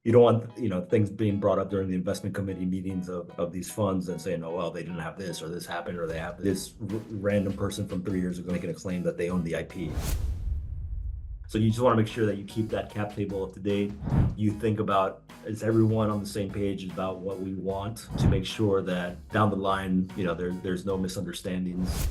you don't want, things being brought up during the investment committee meetings of these funds and saying, oh, well, they didn't have this or this happened or they have this random person from 3 years ago making a claim that they own the IP. So you just want to make sure that you keep that cap table up to date. You think about, is everyone on the same page about what we want to make sure that down the line, there's no misunderstandings.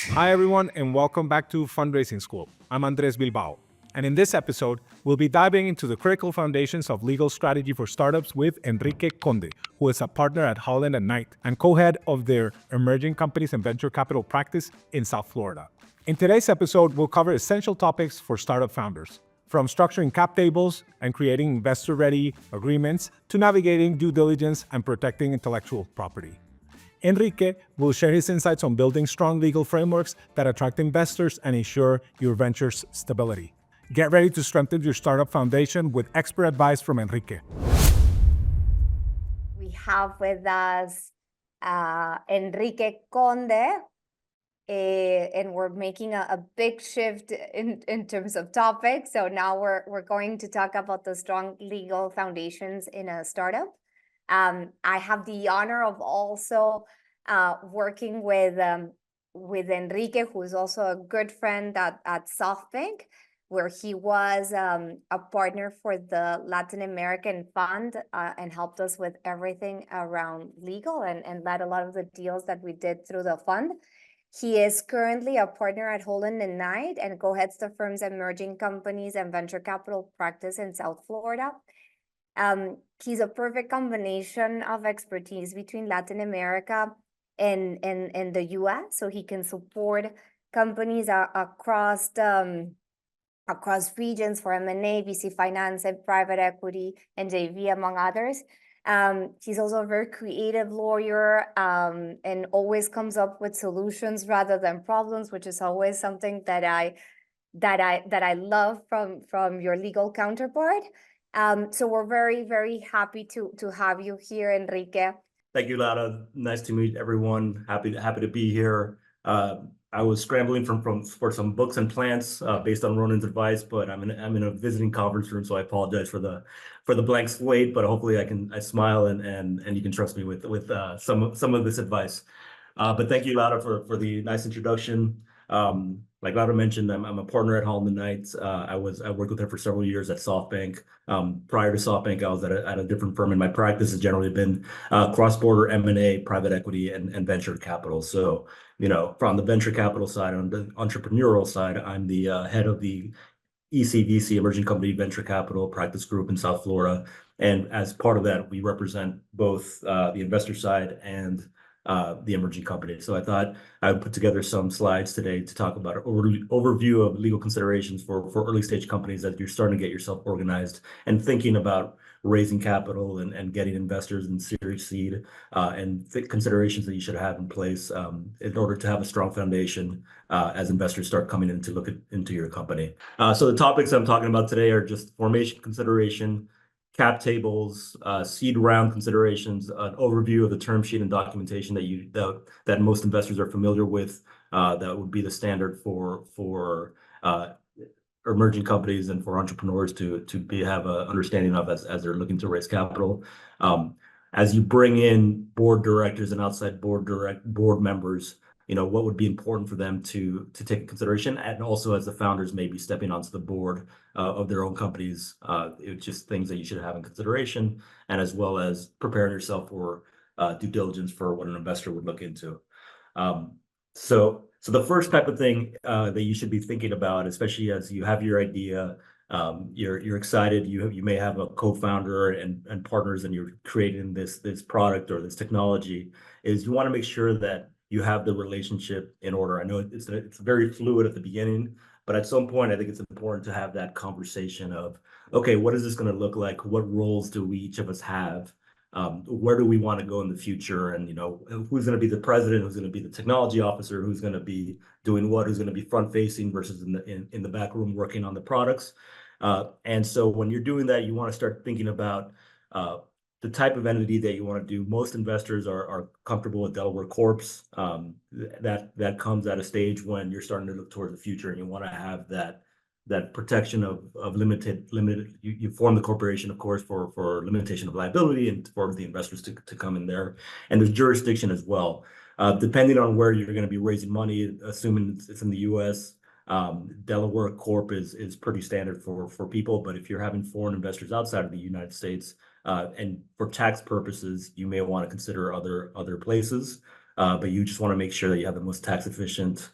Hi, everyone, and welcome back to Fundraising School. I'm Andres Bilbao, and in this episode, we'll be diving into the critical foundations of legal strategy for startups with Enrique Conde, who is a partner at Holland & Knight and co-head of their emerging companies and venture capital practice in South Florida. In today's episode, we'll cover essential topics for startup founders, from structuring cap tables and creating investor-ready agreements to navigating due diligence and protecting intellectual property. Enrique will share his insights on building strong legal frameworks that attract investors and ensure your venture's stability. Get ready to strengthen your startup foundation with expert advice from Enrique. We have with us Enrique Conde, and we're making a big shift in terms of topics. So now we're going to talk about the strong legal foundations in a startup. I have the honor of also working with Enrique, who is also a good friend at SoftBank, where he was a partner for the Latin American fund and helped us with everything around legal and led a lot of the deals that we did through the fund. He is currently a partner at Holland & Knight and co-heads the firm's emerging companies and venture capital practice in South Florida. He's a perfect combination of expertise between Latin America and the US, so he can support companies across regions for M&A, VC finance, and private equity, and JV, among others. He's also a very creative lawyer and always comes up with solutions rather than problems, which is always something that I love from your legal counterpart. So we're very, very happy to have you here, Enrique. Thank you, Lara. Nice to meet everyone. Happy to be here. I was scrambling for some books and plants based on Ronan's advice, but I'm in a visiting conference room, so I apologize for the blank slate. But hopefully I smile and you can trust me with some of this advice. But thank you, Lara, for the nice introduction. Like Laura mentioned, I'm a partner at Holland & Knight. I worked with her for several years at SoftBank. Prior to SoftBank, I was at a different firm, and my practice has generally been cross-border M&A, private equity, and venture capital. So, from the venture capital side, on the entrepreneurial side, I'm the head of the ECVC, Emerging Company Venture Capital Practice Group in South Florida. And as part of that, we represent both the investor side and the emerging company. So I thought I would put together some slides today to talk about an overview of legal considerations for early stage companies as you're starting to get yourself organized and thinking about raising capital and getting investors in Series Seed and considerations that you should have in place in order to have a strong foundation as investors start coming in to look into your company. So the topics I'm talking about today are just formation consideration, cap tables, seed round considerations, an overview of the term sheet and documentation that most investors are familiar with. That would be the standard for emerging companies and for entrepreneurs to have an understanding of as they're looking to raise capital. As you bring in board directors and outside board members, what would be important for them to take into consideration, and also as the founders may be stepping onto the board of their own companies, it's just things that you should have in consideration, and as well as preparing yourself for due diligence for what an investor would look into. So the first type of thing that you should be thinking about, especially as you have your idea, you're excited, you may have a co-founder and partners, and you're creating this product or this technology, is you want to make sure that you have the relationship in order. I know it's very fluid at the beginning, but at some point, I think it's important to have that conversation of, okay, what is this going to look like? What roles do we each of us have? Where do we want to go in the future? And, who's going to be the president? Who's going to be the technology officer? Who's going to be doing what? Who's going to be front facing versus in the back room working on the products? And so when you're doing that, you want to start thinking about the type of entity that you want to do. Most investors are comfortable with Delaware Corps. That comes at a stage when you're starting to look toward the future and you want to have that protection of limited. You form the corporation, of course, for limitation of liability and for the investors to come in there. And there's jurisdiction as well. Depending on where you're going to be raising money, assuming it's in the U.S., Delaware Corp is pretty standard for people. But if you're having foreign investors outside of the United States, and for tax purposes, you may want to consider other places, but you just want to make sure that you have the most tax efficient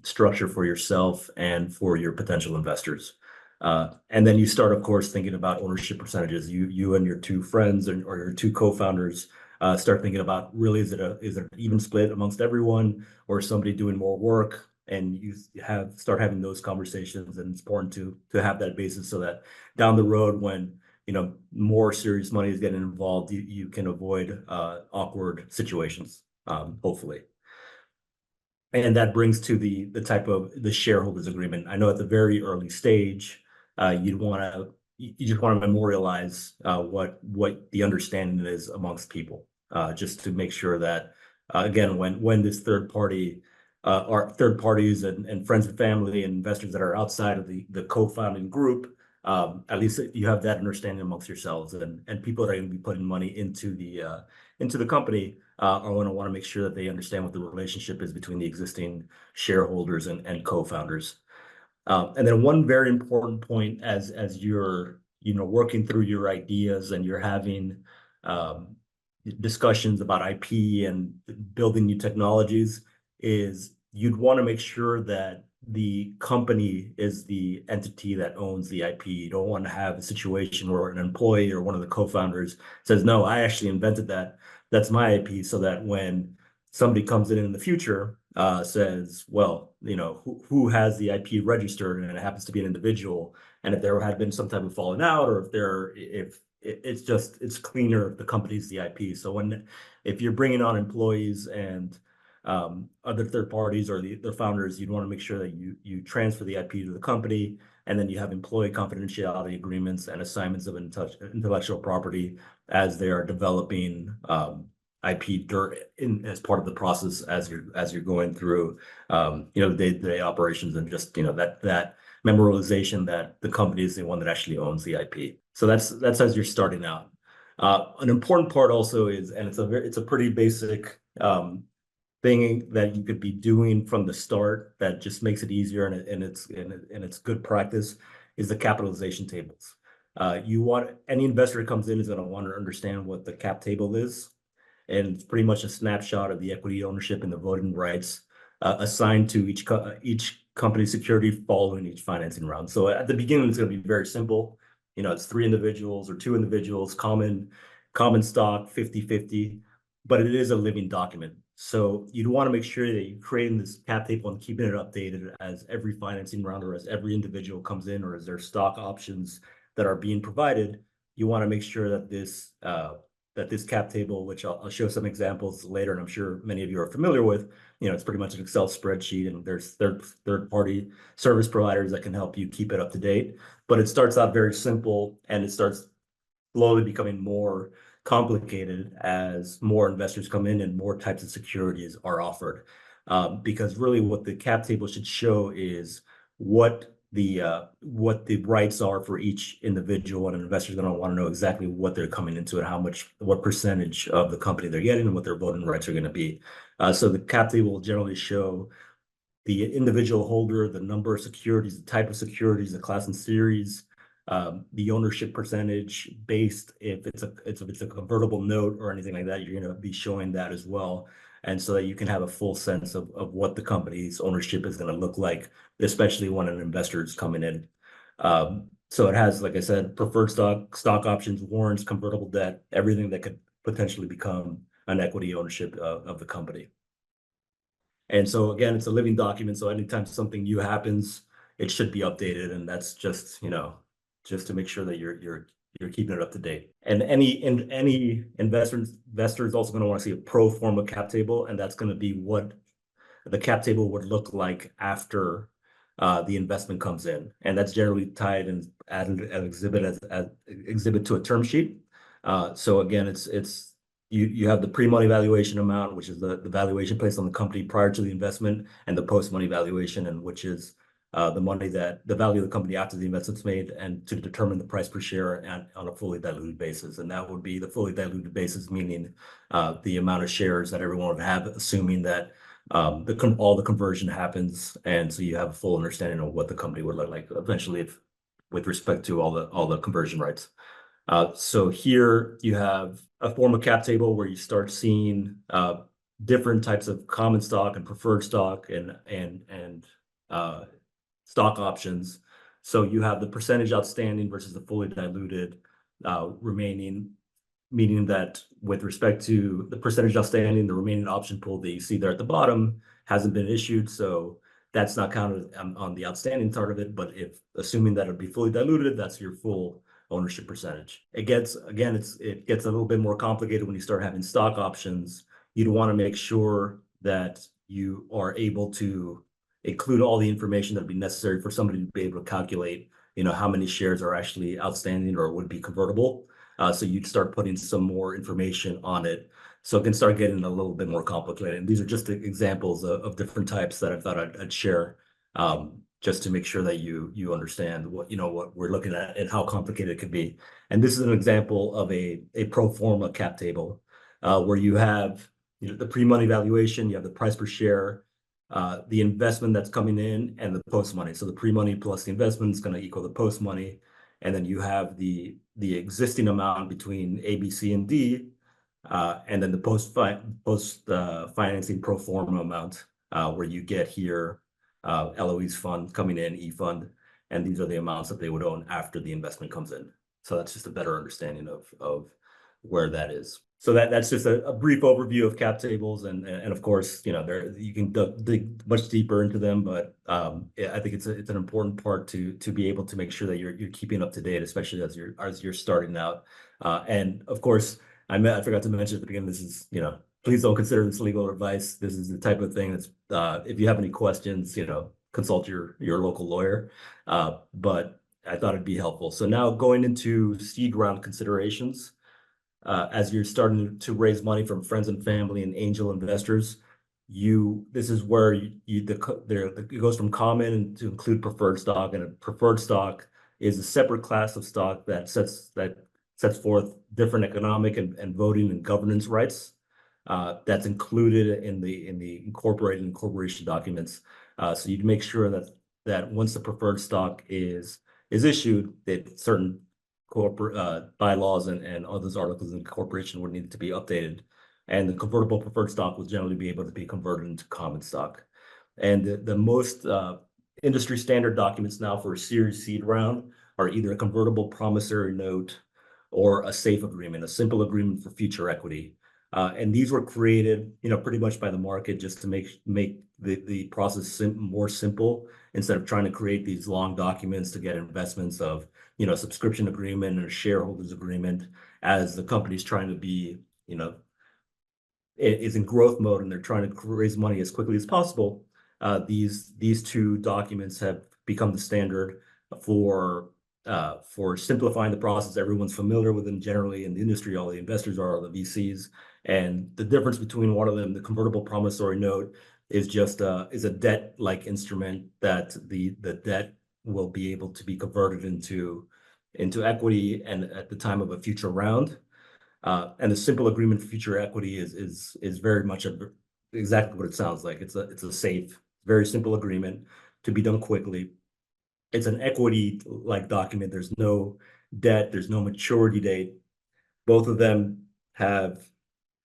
structure for yourself and for your potential investors. And then you start, of course, thinking about ownership percentages. You and your two friends or your two co-founders start thinking about, really, is it an even split amongst everyone, or is somebody doing more work? And you start having those conversations, and it's important to have that basis so that down the road, when more serious money is getting involved, you can avoid awkward situations, hopefully. And that brings to the type of the shareholders agreement. I know at the very early stage, you just want to memorialize what the understanding is amongst people, just to make sure that again, when this third parties and friends and family and investors that are outside of the co-founding group, at least you have that understanding amongst yourselves, and people that are going to be putting money into the company are going to want to make sure that they understand what the relationship is between the existing shareholders and co-founders. And then one very important point as you're working through your ideas and you're having discussions about IP and building new technologies is you'd want to make sure that the company is the entity that owns the IP. You don't want to have a situation where an employee or one of the co-founders says, no, I actually invented that. That's my IP. So that when somebody comes in the future, says, well, who has the IP registered, and it happens to be an individual. And if there had been some type of falling out, or if it's cleaner if the company's the IP. So if you're bringing on employees and other third parties or the founders, you'd want to make sure that you transfer the IP to the company, and then you have employee confidentiality agreements and assignments of intellectual property as they are developing IP as part of the process as you're going through the day-to-day operations, and just that memorialization that the company is the one that actually owns the IP. So that's as you're starting out. An important part also is, and it's a pretty basic thing that you could be doing from the start that just makes it easier, and it's good practice, is the capitalization tables. Any investor that comes in is going to want to understand what the cap table is, and it's pretty much a snapshot of the equity ownership and the voting rights assigned to each company security following each financing round. So at the beginning, it's going to be very simple. It's 3 individuals or 2 individuals, common stock, 50-50, but it is a living document. So you'd want to make sure that you're creating this cap table and keeping it updated as every financing round, or as every individual comes in, or as their stock options that are being provided. You want to make sure that this cap table, which I'll show some examples later, and I'm sure many of you are familiar with, it's pretty much an Excel spreadsheet, and there's third-party service providers that can help you keep it up to date. But it starts out very simple, and it starts slowly becoming more complicated as more investors come in and more types of securities are offered. Because really what the cap table should show is what the rights are for each individual, and an investor's going to want to know exactly what they're coming into and what percentage of the company they're getting and what their voting rights are going to be. So the cap table will generally show the individual holder, the number of securities, the type of securities, the class and series, the ownership percentage based, if it's a convertible note or anything like that, you're going to be showing that as well. And so that you can have a full sense of what the company's ownership is going to look like, especially when an investor is coming in. So it has, like I said, preferred stock options, warrants, convertible debt, everything that could potentially become an equity ownership of the company. And so again, it's a living document. So anytime something new happens, it should be updated, and that's just to make sure that you're keeping it up to date. And any investor is also going to want to see a pro forma cap table, and that's going to be what the cap table would look like after the investment comes in, and that's generally tied and added an exhibit to a term sheet. So again, it's you have the pre-money valuation amount, which is the valuation placed on the company prior to the investment, and the post-money valuation, and which is the value of the company after the investment's made, and to determine the price per share on a fully diluted basis. And that would be the fully diluted basis, meaning the amount of shares that everyone would have, assuming that all the conversion happens, and so you have a full understanding of what the company would look like eventually, with respect to all the conversion rights. So here you have a form of cap table where you start seeing different types of common stock and preferred stock and stock options. So you have the percentage outstanding versus the fully diluted remaining, meaning that with respect to the percentage outstanding, the remaining option pool that you see there at the bottom hasn't been issued. So that's not counted on the outstanding part of it. But if assuming that it'd be fully diluted, that's your full ownership percentage. It gets a little bit more complicated when you start having stock options. You'd want to make sure that you are able to include all the information that would be necessary for somebody to be able to calculate, how many shares are actually outstanding or would be convertible. So you'd start putting some more information on it. So it can start getting a little bit more complicated. And these are just examples of different types that I thought I'd share, just to make sure that you understand what we're looking at and how complicated it could be. And this is an example of a pro forma cap table, where you have the pre-money valuation, you have the price per share, the investment that's coming in, and the post money. So the pre-money plus the investment is going to equal the post money. And then you have the existing amount between A, B, C, and D, and then the post financing pro forma amount, where you get here LOE's fund coming in, E fund, and these are the amounts that they would own after the investment comes in. So that's just a better understanding of where that is. So that's just a brief overview of cap tables, and of course, you can dig much deeper into them, but I think it's an important part to be able to make sure that you're keeping up to date, especially as you're starting out. And of course, I forgot to mention at the beginning, this is, please don't consider this legal advice. This is the type of thing that's if you have any questions, consult your local lawyer. But I thought it'd be helpful. So now going into seed round considerations. As you're starting to raise money from friends and family and angel investors, this is where it goes from common to include preferred stock, and a preferred stock is a separate class of stock that sets forth different economic and voting and governance rights. That's included in the incorporation documents. So you'd make sure that once the preferred stock is issued, that certain corporate bylaws and others articles of incorporation would need to be updated, and the convertible preferred stock will generally be able to be converted into common stock. And the most industry standard documents now for a Series Seed round are either a convertible promissory note or a SAFE agreement, a simple agreement for future equity. And these were created, pretty much by the market, just to make the process more simple, instead of trying to create these long documents to get investments of, subscription agreement and a shareholders agreement, as the company's trying to be, is in growth mode and they're trying to raise money as quickly as possible. These two documents have become the standard for simplifying the process. Everyone's familiar with them generally in the industry. All the investors are, all the VCs. And the difference between one of them, the convertible promissory note, is just is a debt-like instrument that the debt will be able to be converted into equity and at the time of a future round. And the simple agreement for future equity is very much exactly what it sounds like. It's a safe, very simple agreement to be done quickly. It's an equity-like document. There's no debt. There's no maturity date. Both of them have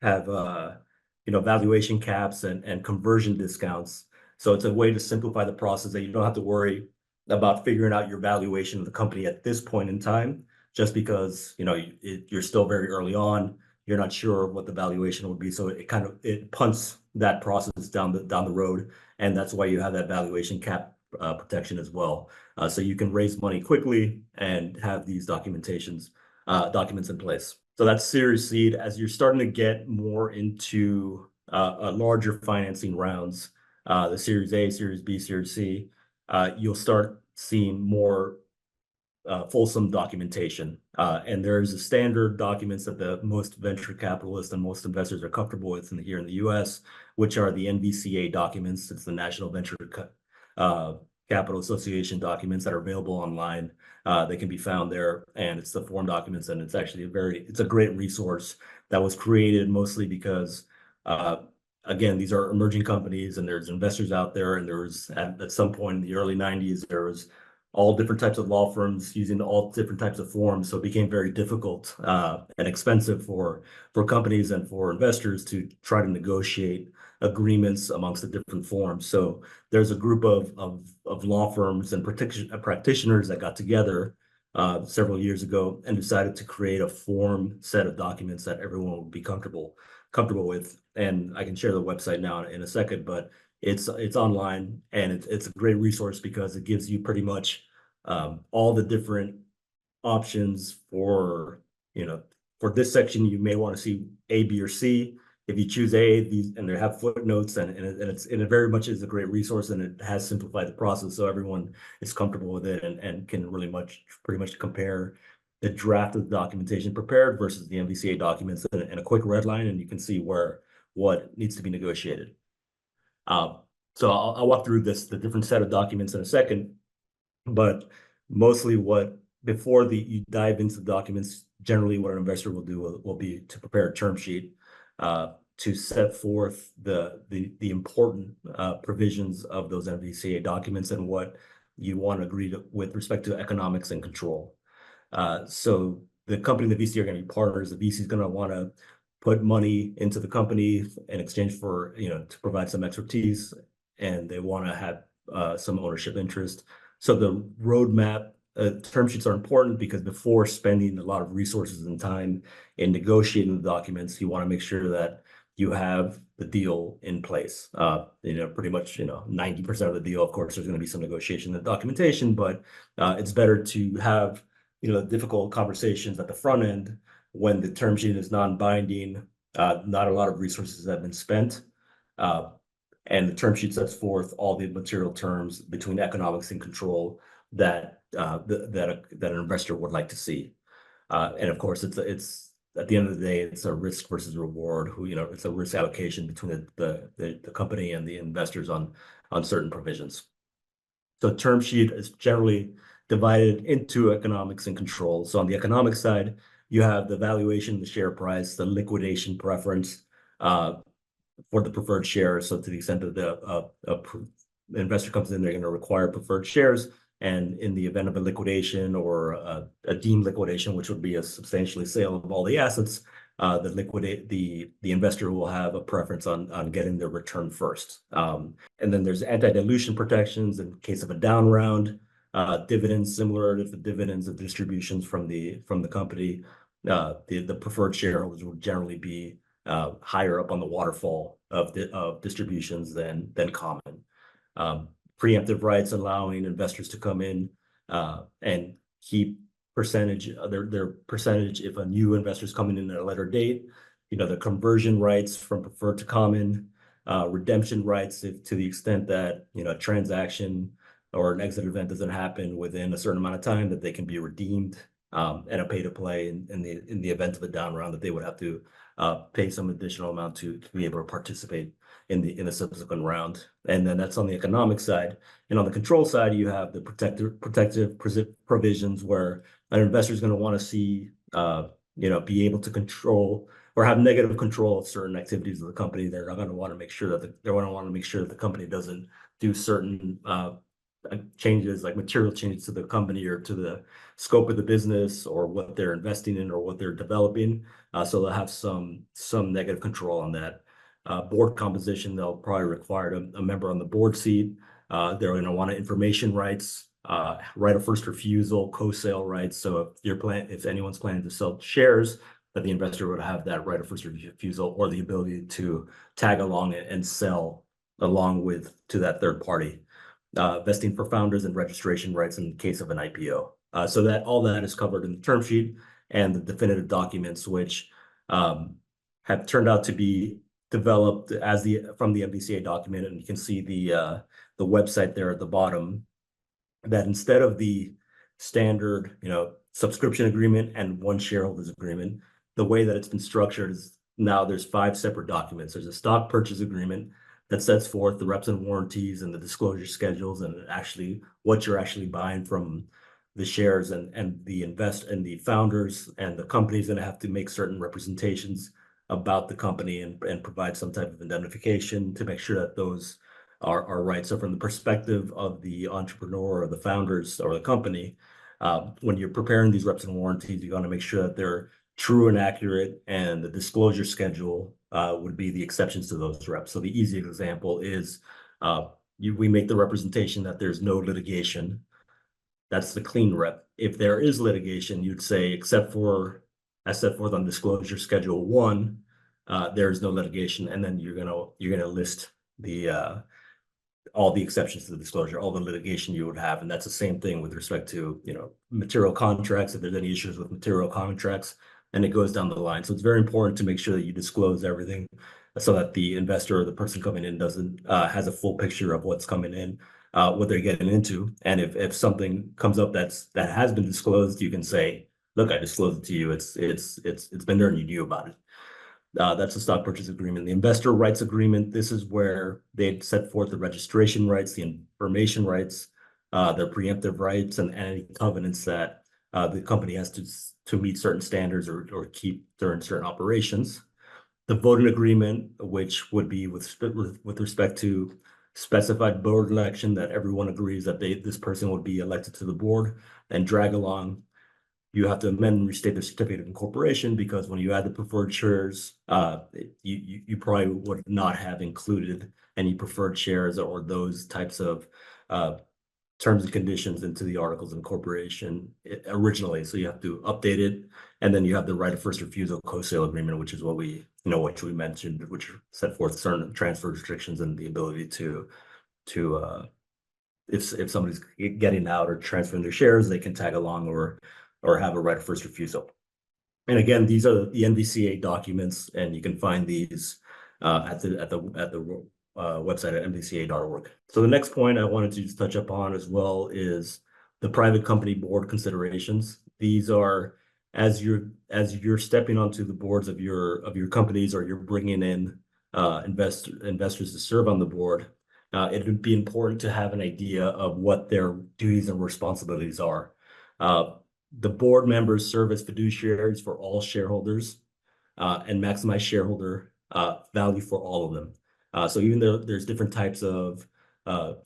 valuation caps and conversion discounts. So it's a way to simplify the process that you don't have to worry about figuring out your valuation of the company at this point in time, just because you're still very early on. You're not sure what the valuation would be, so it punts that process down the road, and that's why you have that valuation cap protection as well. So you can raise money quickly and have these documents in place. So that's Series Seed. As you're starting to get more into larger financing rounds, the Series A, Series B, Series C, you'll start seeing more fulsome documentation. And there's a standard documents that the most venture capitalists and most investors are comfortable with here in the US, which are the NVCA documents. It's the National Venture Capital Association documents that are available online. They can be found there, and it's the form documents, and it's actually it's a great resource that was created mostly because again, these are emerging companies and there's investors out there, and there was at some point in the early 90s, there was all different types of law firms using all different types of forms. So it became very difficult and expensive for companies and for investors to try to negotiate agreements amongst the different forms. So there's a group of law firms and practitioners that got together several years ago and decided to create a form set of documents that everyone would be comfortable with. And I can share the website now in a second, but it's online, and it's a great resource because it gives you pretty much all the different options for, for this section. You may want to see A, B, or C. If you choose A, and they have footnotes, and it very much is a great resource, and it has simplified the process so everyone is comfortable with it and can really pretty much compare the draft of the documentation prepared versus the MVCA documents in a quick red line, and you can see what needs to be negotiated. So I'll walk through the different set of documents in a second, but mostly before you dive into the documents, generally what an investor will do will be to prepare a term sheet to set forth the important provisions of those MVCA documents and what you want to agree with respect to economics and control. So the company and the VC are going to be partners. The VC is going to want to put money into the company in exchange for, to provide some expertise, and they want to have some ownership interest. So the roadmap term sheets are important because before spending a lot of resources and time in negotiating the documents, you want to make sure that you have the deal in place. Pretty much, 90% of the deal. Of course, there's going to be some negotiation and documentation, but it's better to have, difficult conversations at the front end when the term sheet is non-binding, not a lot of resources have been spent. And the term sheet sets forth all the material terms between economics and control that an investor would like to see. And of course, it's at the end of the day, it's a risk versus reward. It's a risk allocation between the company and the investors on certain provisions. So term sheet is generally divided into economics and control. So on the economic side, you have the valuation, the share price, the liquidation preference for the preferred shares. So to the extent that the investor comes in, they're going to require preferred shares. And in the event of a liquidation or a deemed liquidation, which would be a substantially sale of all the assets, the investor will have a preference on getting their return first. And then there's anti-dilution protections in case of a down round, dividends similar to the dividends of distributions from the company. The preferred shareholders will generally be higher up on the waterfall of distributions than common. Preemptive rights allowing investors to come in and keep their percentage if a new investor is coming in at a later date. The conversion rights from preferred to common, redemption rights if to the extent that a transaction or an exit event doesn't happen within a certain amount of time, that they can be redeemed, and a pay to play in the event of a down round, that they would have to pay some additional amount to be able to participate in the subsequent round. And then that's on the economic side. And on the control side, you have the protective provisions where an investor is going to want to see, be able to control or have negative control of certain activities of the company. They're going to want to make sure that the company doesn't do certain changes, like material changes to the company or to the scope of the business or what they're investing in or what they're developing. So they'll have some negative control on that. Board composition, they'll probably require a member on the board seat. They're going to want information rights, right of first refusal, co-sale rights. So if anyone's planning to sell shares, that the investor would have that right of first refusal or the ability to tag along and sell along to that third party. Vesting for founders and registration rights in case of an IPO. So that all that is covered in the term sheet and the definitive documents, which have turned out to be developed from the MVCA document. And you can see the website there at the bottom, that instead of the standard, subscription agreement and one shareholders agreement. The way that it's been structured is now there's 5 separate documents. There's a stock purchase agreement that sets forth the reps and warranties and the disclosure schedules and actually what you're actually buying from the shares, and the founders and the company's going to have to make certain representations about the company and provide some type of indemnification to make sure that those are right. So from the perspective of the entrepreneur or the founders or the company, when you're preparing these reps and warranties, you want to make sure that they're true and accurate, and the disclosure schedule would be the exceptions to those reps. So the easy example is we make the representation that there's no litigation. That's the clean rep. If there is litigation, you'd say, except for as set forth on disclosure schedule 1, there is no litigation, and then you're gonna list the all the exceptions to the disclosure, all the litigation you would have. And that's the same thing with respect to, material contracts, if there's any issues with material contracts, and it goes down the line. So it's very important to make sure that you disclose everything so that the investor or the person coming in has a full picture of what's coming in, what they're getting into. And if something comes up that has been disclosed, you can say, look, I disclosed it to you. It's been there and you knew about it. That's a stock purchase agreement. The investor rights agreement, this is where they set forth the registration rights, the information rights, their preemptive rights, and any covenants that the company has to meet certain standards or keep during certain operations. The voting agreement, which would be with respect to specified board election, that everyone agrees that this person would be elected to the board and drag along. You have to amend and restate the certificate of incorporation, because when you add the preferred shares, you probably would not have included any preferred shares or those types of terms and conditions into the articles of incorporation originally. So you have to update it, and then you have the right of first refusal co-sale agreement, which is what we mentioned, which set forth certain transfer restrictions and the ability to if somebody's getting out or transferring their shares, they can tag along or have a right of first refusal. And again, these are the NVCA documents, and you can find these at the website at nvca.org. So the next point I wanted to just touch upon as well is the private company board considerations. These are as you're stepping onto the boards of your companies, or you're bringing in investors to serve on the board. It would be important to have an idea of what their duties and responsibilities are. The board members serve as fiduciaries for all shareholders and maximize shareholder value for all of them. So even though there's different types of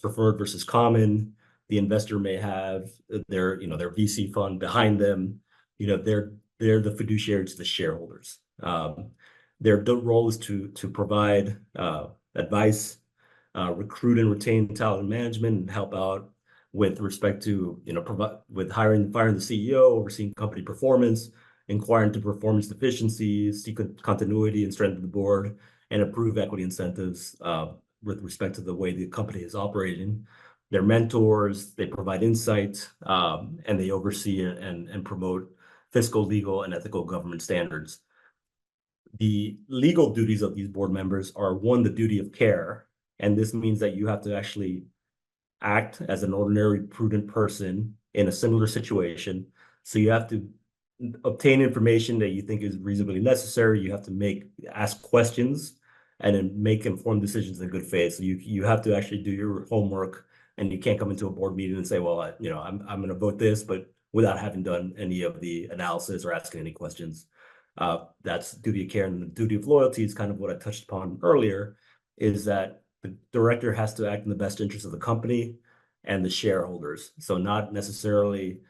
preferred versus common, the investor may have their VC fund behind them. They're the fiduciaries to the shareholders. Their role is to provide advice, recruit and retain talent management, and help out with respect to with hiring and firing the CEO, overseeing company performance, inquiring into performance deficiencies, seek continuity and strength of the board, and approve equity incentives with respect to the way the company is operating. They're mentors, they provide insight, and they oversee and promote fiscal, legal, and ethical government standards. The legal duties of these board members are, 1, the duty of care, and this means that you have to actually act as an ordinary prudent person in a similar situation. So you have to obtain information that you think is reasonably necessary. You have to ask questions and then make informed decisions in good faith. So you have to actually do your homework, and you can't come into a board meeting and say, well, I'm going to vote this, but without having done any of the analysis or asking any questions. That's duty of care. And the duty of loyalty is kind of what I touched upon earlier, is that the director has to act in the best interest of the company and the shareholders. So not necessarily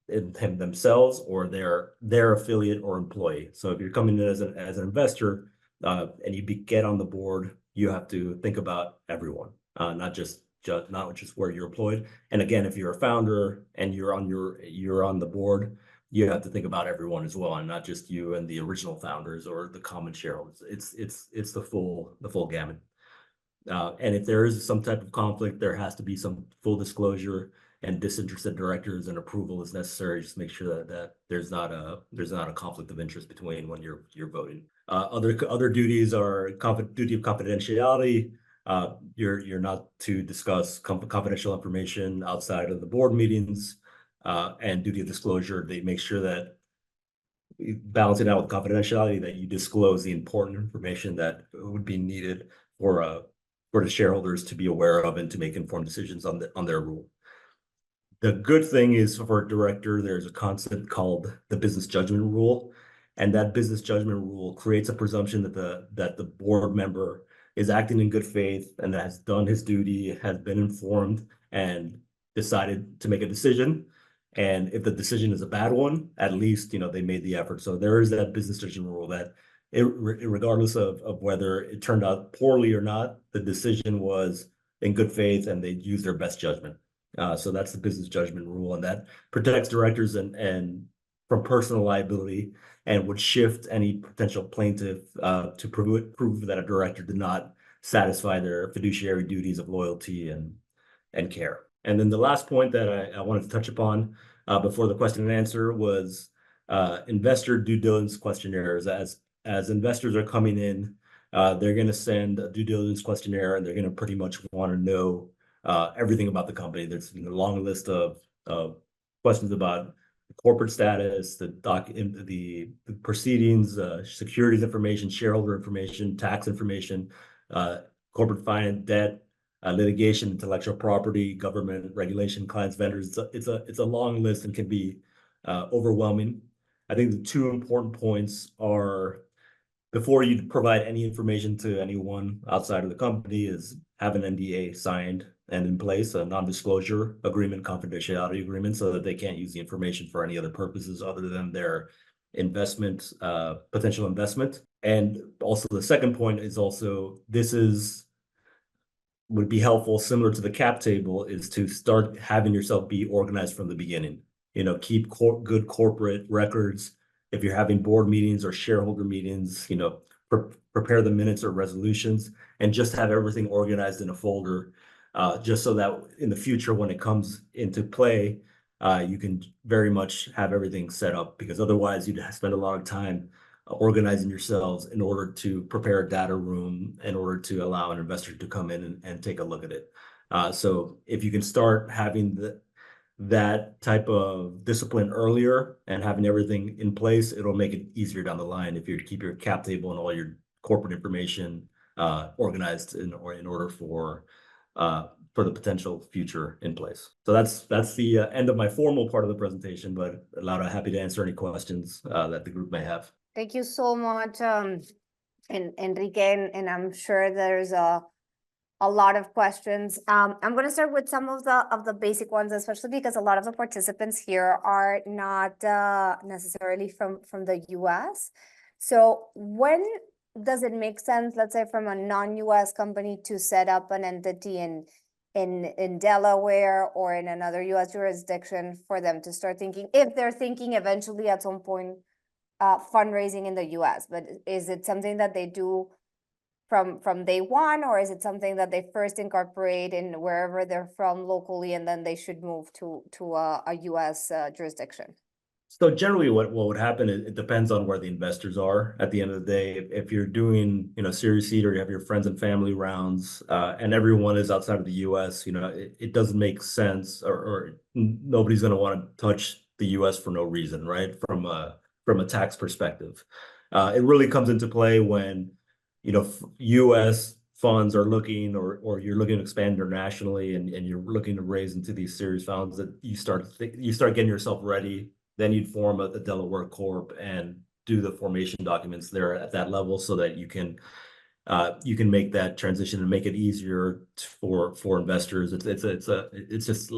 them themselves or their affiliate or employee. So if you're coming in as an investor and you get on the board, you have to think about everyone, not just where you're employed. And again, if you're a founder and you're on the board, you have to think about everyone as well, and not just you and the original founders or the common shareholders. It's the full gamut. And if there is some type of conflict, there has to be some full disclosure, and disinterested directors and approval is necessary. Just make sure that there's not a conflict of interest between when you're voting. Other duties are duty of confidentiality. You're not to discuss confidential information outside of the board meetings. and duty of disclosure. They make sure that balancing out with confidentiality, that you disclose the important information that would be needed for the shareholders to be aware of and to make informed decisions on their rule. The good thing is, for a director, there's a concept called the business judgment rule, and that business judgment rule creates a presumption that the board member is acting in good faith and has done his duty, has been informed, and decided to make a decision. And if the decision is a bad one, at least they made the effort. So there is that business judgment rule that regardless of whether it turned out poorly or not, the decision was in good faith and they used their best judgment. So that's the business judgment rule, and that protects directors and from personal liability, and would shift any potential plaintiff to prove that a director did not satisfy their fiduciary duties of loyalty and care. And then the last point that I wanted to touch upon before the question and answer was investor due diligence questionnaires. As investors are coming in, they're going to send a due diligence questionnaire, and they're going to pretty much want to know everything about the company. There's a long list of questions about the corporate status, the proceedings, securities information, shareholder information, tax information, corporate finance, debt, litigation, intellectual property, government regulation, clients, vendors. It's a long list and can be overwhelming. I think the two important points are, before you provide any information to anyone outside of the company, is have an NDA signed and in place, a non-disclosure agreement, confidentiality agreement, so that they can't use the information for any other purposes other than their investment, potential investment. And also the second point is also, would be helpful, similar to the cap table, is to start having yourself be organized from the beginning. Keep good corporate records. If you're having board meetings or shareholder meetings, prepare the minutes or resolutions, and just have everything organized in a folder, just so that in the future, when it comes into play, you can very much have everything set up, because otherwise you'd spend a lot of time organizing yourselves in order to prepare a data room, in order to allow an investor to come in and take a look at it. So if you can start having that type of discipline earlier and having everything in place, it'll make it easier down the line if you keep your cap table and all your corporate information organized in order for the potential future in place. So that's the end of my formal part of the presentation, but Laura, happy to answer any questions that the group may have. Thank you so much, Enrique, and I'm sure there's a lot of questions. I'm going to start with some of the basic ones, especially because a lot of the participants here are not necessarily from the US. So when does it make sense, let's say, from a non-US company to set up an entity in Delaware or in another US jurisdiction, for them to start thinking, if they're thinking eventually at some point fundraising in the US? But is it something that they do from day one, or is it something that they first incorporate in wherever they're from locally, and then they should move to a US jurisdiction? So generally what would happen is, it depends on where the investors are at the end of the day. If you're doing, Series Seed, or you have your friends and family rounds, and everyone is outside of the US, it doesn't make sense, or nobody's going to want to touch the US for no reason, right? From a tax perspective. It really comes into play when, US funds are looking, or you're looking to expand internationally, and you're looking to raise into these series funds, that you start getting yourself ready. Then you'd form a Delaware Corp and do the formation documents there at that level, so that you can make that transition and make it easier for investors. It's just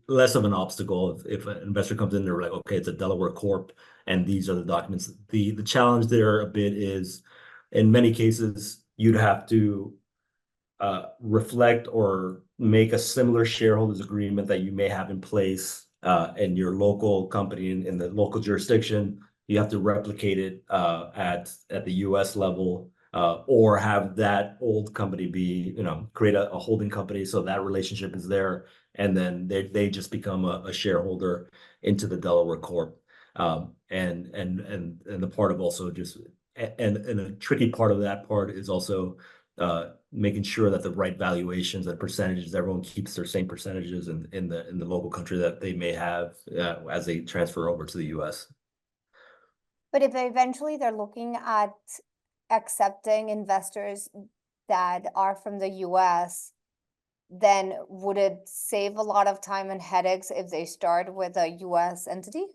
less of an obstacle if an investor comes in, they're like, okay, it's a Delaware Corp and these are the documents. The challenge there a bit is, in many cases, you'd have to reflect or make a similar shareholders agreement that you may have in place in your local company in the local jurisdiction. You have to replicate it at the US level, or have that old company be, create a holding company, so that relationship is there, and then they just become a shareholder into the Delaware Corp. And the part of also just, and a tricky part of that part is also making sure that the right valuations and percentages, everyone keeps their same percentages in the local country that they may have as they transfer over to the US. But if eventually they're looking at accepting investors that are from the US, then would it save a lot of time and headaches if they start with a US entity?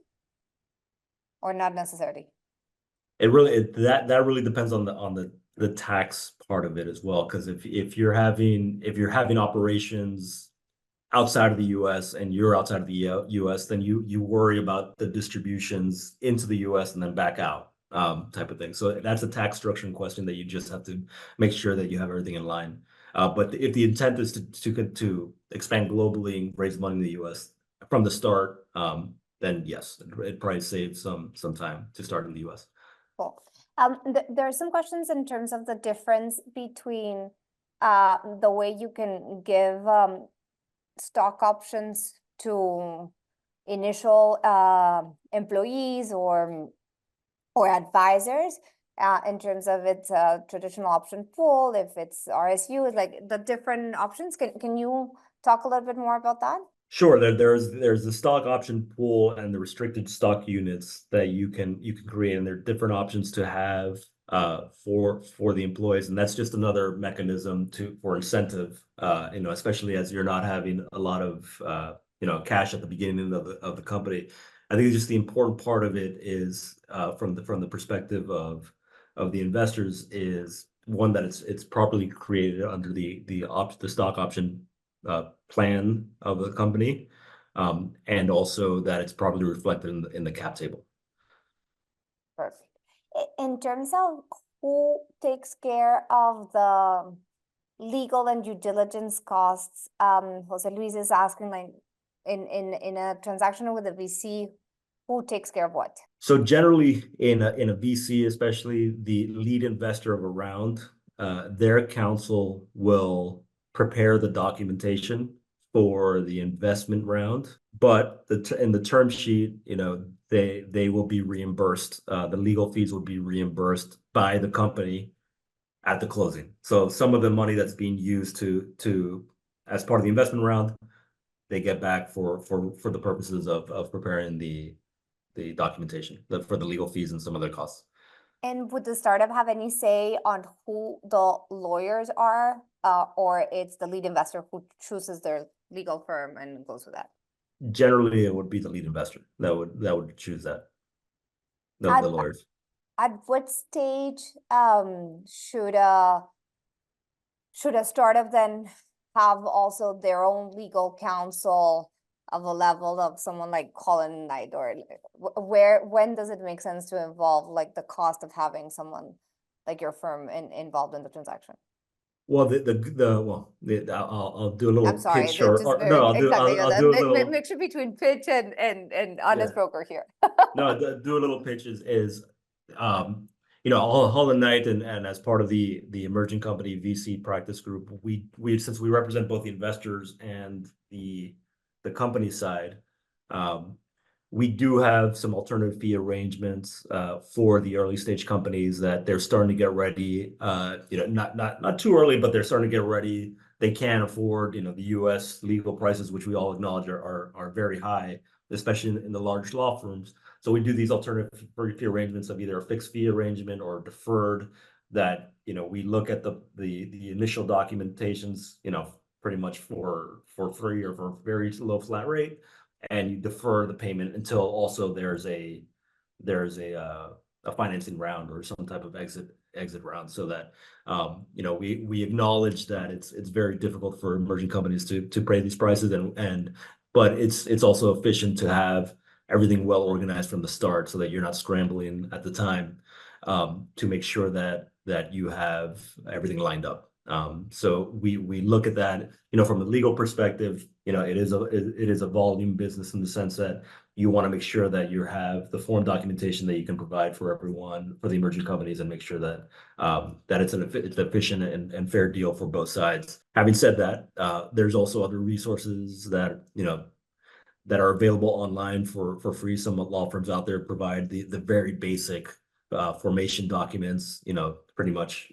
Or not necessarily? That really depends on the tax part of it as well. Because if you're having operations outside of the US and you're outside of the US, then you worry about the distributions into the US and then back out, type of thing. So that's a tax structuring question that you just have to make sure that you have everything in line. But if the intent is to expand globally and raise money in the US from the start, then yes, it probably saves some time to start in the US. Cool. There are some questions in terms of the difference between the way you can give stock options to initial employees or advisors in terms of its traditional option pool, if it's RSU, like the different options. Can you talk a little bit more about that? Sure. There's the stock option pool and the restricted stock units that you can create, and there are different options to have for the employees, and that's just another mechanism for incentive. Especially as you're not having a lot of cash at the beginning of the company. I think just the important part of it is from the perspective of the investors is one that it's properly created under the stock option plan of the company, and also that it's properly reflected in the cap table. Perfect. In terms of who takes care of the legal and due diligence costs, Jose Luis is asking, like, in a transaction with a VC, who takes care of what? So generally in a VC, especially the lead investor of a round, their counsel will prepare the documentation for the investment round, but in the term sheet, they will be reimbursed. The legal fees will be reimbursed by the company at the closing. So some of the money that's being used to as part of the investment round, they get back for the purposes of preparing the documentation for the legal fees and some other costs. And would the startup have any say on who the lawyers are, or it's the lead investor who chooses their legal firm and goes with that? Generally, it would be the lead investor that would choose that. The lawyers. At what stage should a startup then have also their own legal counsel of a level of someone like Colin Knight, or when does it make sense to involve like the cost of having someone like your firm involved in the transaction? Well, I'll do a little I'm sorry, pitch or just no, I'll do a little mixture between pitch and honest broker here. No, do a little pitch is Holland Knight and as part of the emerging company VC practice group, we since we represent both the investors and the company side, we do have some alternative fee arrangements for the early stage companies that they're starting to get ready. Not too early, but they're starting to get ready. They can't afford the U.S. legal prices, which we all acknowledge are very high, especially in the large law firms. So we do these alternative fee arrangements of either a fixed fee arrangement or deferred. That we look at the initial documentations, pretty much for free or for a very low flat rate, and you defer the payment until also there's a financing round or some type of exit round, so that we acknowledge that it's very difficult for emerging companies to pay these prices, but it's also efficient to have everything well organized from the start so that you're not scrambling at the time to make sure that you have everything lined up. So we look at that, from a legal perspective, it is a volume business in the sense that you want to make sure that you have the form documentation that you can provide for everyone, for the emerging companies, and make sure that it's an efficient and fair deal for both sides. Having said that, there's also other resources that are available online for free. Some law firms out there provide the very basic formation documents, pretty much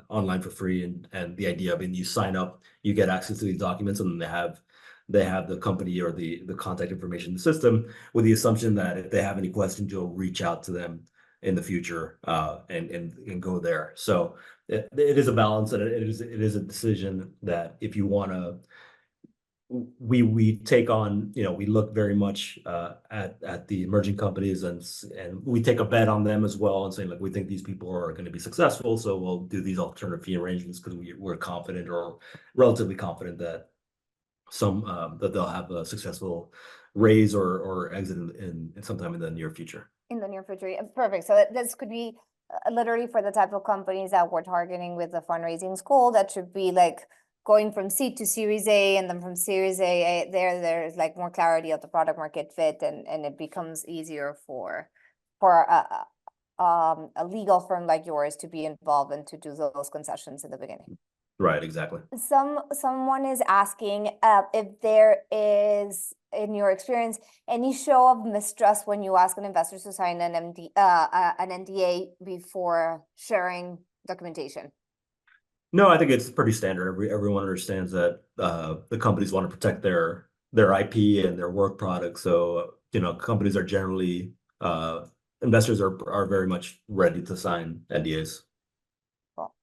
online for free, and the idea being you sign up, you get access to these documents, and then they have the company or the contact information in the system, with the assumption that if they have any questions, you'll reach out to them in the future and go there. So it is a balance, and it is a decision that if you want to, we take on, we look very much at the emerging companies, and we take a bet on them as well, and saying, like, we think these people are going to be successful, so we'll do these alternative fee arrangements because we're confident, or relatively confident, that that they'll have a successful raise or exit in sometime in the near future. In the near future, perfect. So this could be literally for the type of companies that we're targeting with the fundraising school, that should be like going from seed to Series A, and then from Series A, there's like more clarity of the product market fit, and it becomes easier for a legal firm like yours to be involved and to do those concessions in the beginning. Right, exactly. Someone is asking if there is, in your experience, any show of mistrust when you ask an investor to sign an NDA before sharing documentation. No, I think it's pretty standard. Everyone understands that the companies want to protect their IP and their work product. So, companies are generally investors are very much ready to sign NDAs. Cool.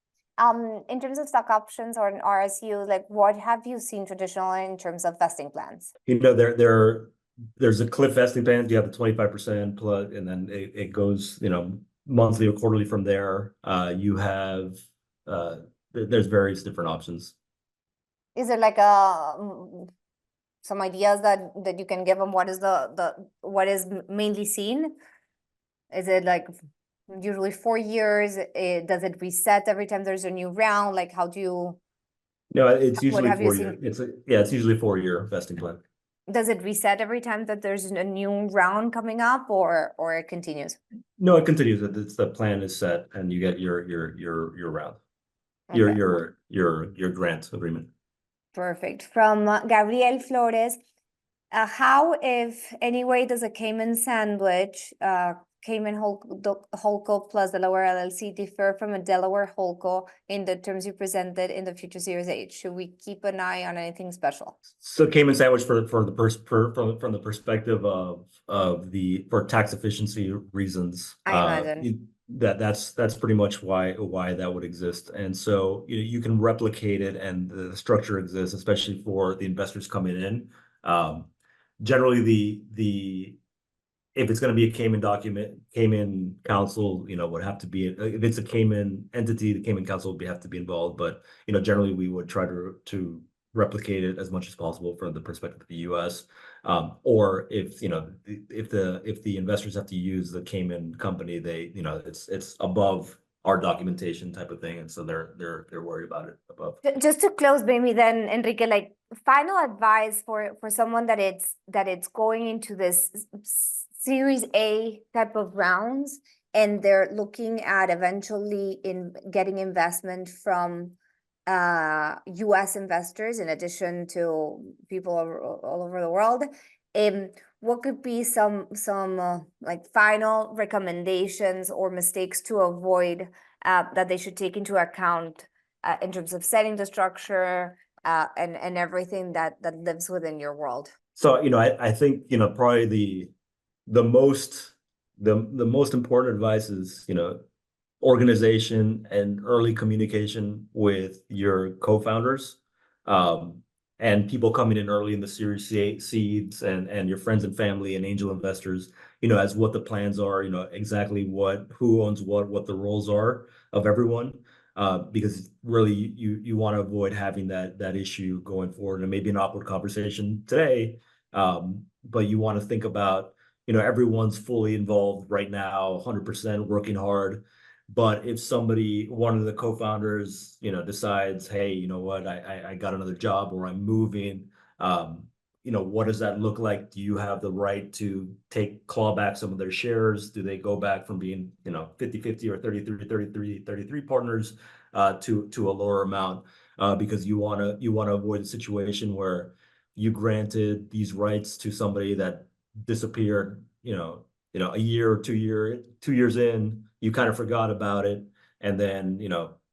In terms of stock options or an RSU, like, what have you seen traditionally in terms of vesting plans? There's a cliff vesting plan. You have the 25% plus, and then it goes, monthly or quarterly from there. You have there's various different options. Is there like some ideas that you can give them? What is what is mainly seen? Is it like usually 4 years? Does it reset every time there's a new round? Like, how do you? No, it's usually have you 4 year. It's usually a 4-year vesting plan. Does it reset every time that there's a new round coming up, or it continues? No, it continues. The plan is set, and you get your round, Okay. your grant agreement. Perfect. From Gabriel Flores, how, if any way, does a Cayman sandwich, Cayman Holdco plus Delaware LLC, differ from a Delaware Holdco in the terms you presented in the future Series H? Should we keep an eye on anything special? So Cayman sandwich from the perspective for tax efficiency reasons. I imagine. That's pretty much why that would exist. And so you can replicate it, and the structure exists, especially for the investors coming in. Generally, if it's going to be a Cayman council, would have to be, if it's a Cayman entity, the Cayman council would have to be involved. But generally, we would try to replicate it as much as possible from the perspective of the U.S. Or if the investors have to use the Cayman company, they it's above our documentation type of thing, and so they're worried about it above. Just to close, maybe then, Enrique, like, final advice for someone that it's going into this Series A type of rounds, and they're looking at eventually in getting investment from US investors in addition to people all over the world. What could be some like final recommendations or mistakes to avoid that they should take into account in terms of setting the structure and everything that lives within your world? So I think probably the most important advice is organization and early communication with your co-founders, and people coming in early in the Series seeds, and your friends and family and angel investors, as what the plans are, exactly who owns what the roles are of everyone, because really you want to avoid having that issue going forward, and maybe an awkward conversation today, but you want to think about everyone's fully involved right now, 100% working hard. But if one of the co-founders, decides, hey, you know what, I got another job, or I'm moving, what does that look like? Do you have the right to claw back some of their shares? Do they go back from being, 50-50 or 33 partners to a lower amount? Because you want to avoid a situation where you granted these rights to somebody that disappeared, a year or 2 years in, you kind of forgot about it, And then,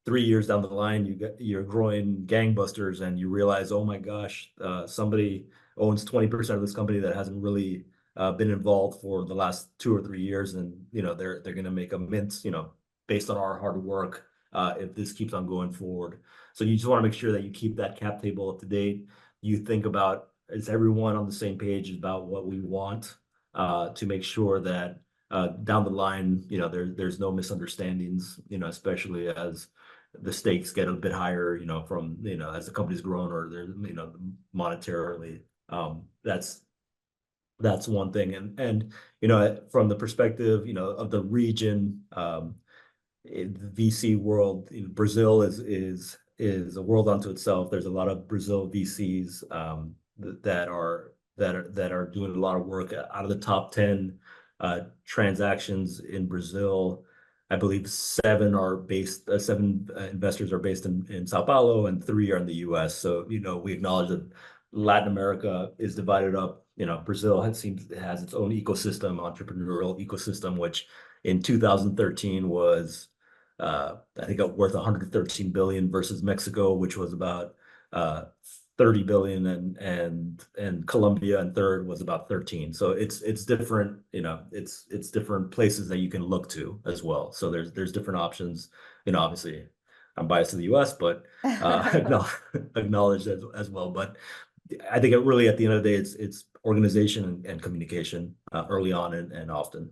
3 years down the line, you're growing gangbusters and you realize, oh my gosh, somebody owns 20% of this company that hasn't really been involved for the last 2 or 3 years, and they're going to make a mint, based on our hard work, if this keeps on going forward. So you just want to make sure that you keep that cap table up to date. You think about, is everyone on the same page about what we want, to make sure that down the line, there's no misunderstandings, especially as the stakes get a bit higher, from, as the company's grown, or they're, monetarily. That's one thing. And from the perspective, of the region, in the VC world, Brazil is a world unto itself. There's a lot of Brazil VCs that are doing a lot of work. Out of the top 10 transactions in Brazil, I believe seven investors are based in Sao Paulo, and 3 are in the US. So, we acknowledge that Latin America is divided up. Brazil has its own ecosystem, entrepreneurial ecosystem, which in 2013 was, I think, worth 113 billion, versus Mexico, which was about 30 billion, and Colombia in third was about 13. So it's different, it's different places that you can look to as well. So there's different options. Obviously I'm biased to the US, but acknowledged as well. But I think really at the end of the day, it's organization and communication, early on and often.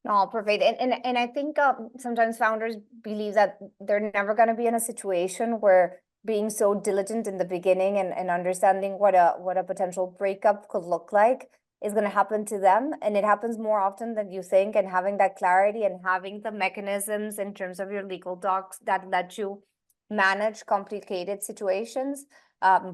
No, perfect. And I think sometimes founders believe that they're never going to be in a situation where being so diligent in the beginning and understanding what a potential breakup could look like is going to happen to them. And it happens more often than you think. And having that clarity and having the mechanisms in terms of your legal docs that let you manage complicated situations,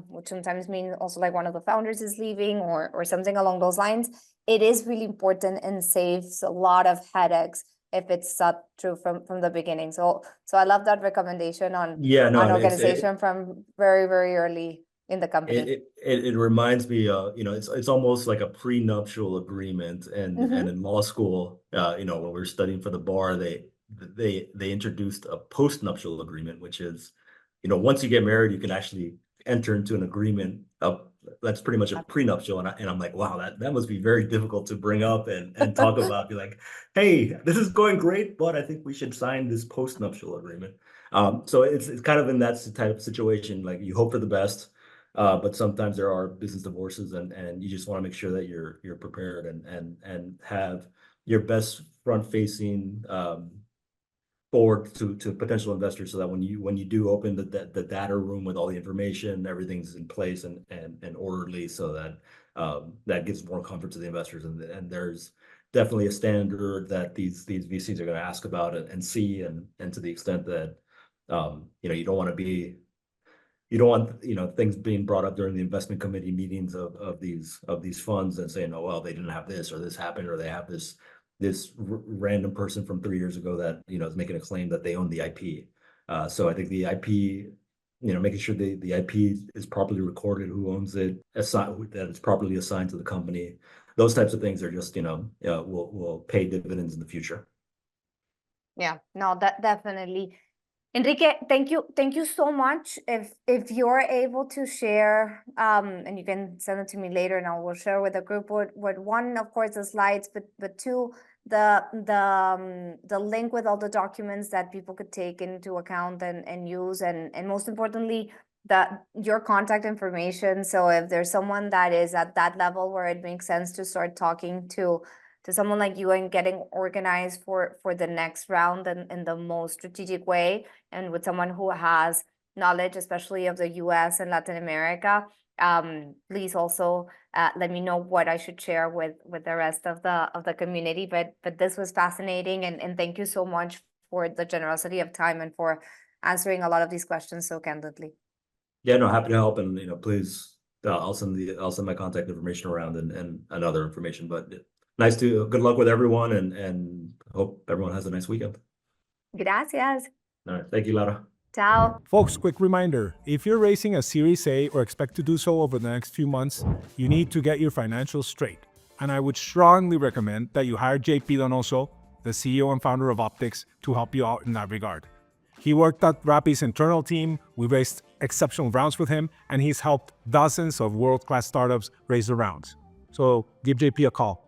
which sometimes mean also like one of the founders is leaving or something along those lines. It is really important and saves a lot of headaches if it's thought through from the beginning. So I love that recommendation on Yeah, no, organization from very, very early in the company. It reminds me, it's almost like a prenuptial agreement. And in law school, when we were studying for the bar, they introduced a postnuptial agreement, which is, once you get married, you can actually enter into an agreement that's pretty much a prenuptial. And I'm like, wow, that must be very difficult to bring up and talk about. Be like, hey, this is going great, but I think we should sign this postnuptial agreement. So it's kind of in that type of situation. Like, you hope for the best, but sometimes there are business divorces, and you just want to make sure that you're prepared and have your best front facing forward to potential investors, so that when you do open the data room with all the information, everything's in place and orderly, so that that gives more comfort to the investors. And there's definitely a standard that these VCs are going to ask about and see, and to the extent that you don't want things being brought up during the investment committee meetings of these funds and saying, oh well, they didn't have this, or this happened, or they have this random person from 3 years ago that is making a claim that they own the IP. So I think the IP, making sure the IP is properly recorded, who owns it, that it's properly assigned to the company. Those types of things are just will pay dividends in the future. Yeah, no, that definitely. Enrique, thank you so much. If you're able to share, and you can send it to me later, and I will share with the group what one, of course, the slides, but two, the link with all the documents that people could take into account and use, and most importantly, your contact information. So if there's someone that is at that level where it makes sense to start talking to someone like you and getting organized for the next round in the most strategic way, and with someone who has knowledge, especially of the US and Latin America, please also let me know what I should share with the rest of the community. But this was fascinating, and thank you so much for the generosity of time and for answering a lot of these questions so candidly. Yeah, no, happy to help. And please, I'll send my contact information around and other information. But good luck with everyone, and hope everyone has a nice weekend. Gracias. All right, thank you, Lara. Ciao. Folks, quick reminder, if you're raising a Series A or expect to do so over the next few months, you need to get your financials straight. And I would strongly recommend that you hire JP Donoso the CEO and founder of Optics, to help you out in that regard. He worked at Rappi's internal team, we raised exceptional rounds with him, and he's helped dozens of world-class startups raise their rounds. So give JP a call.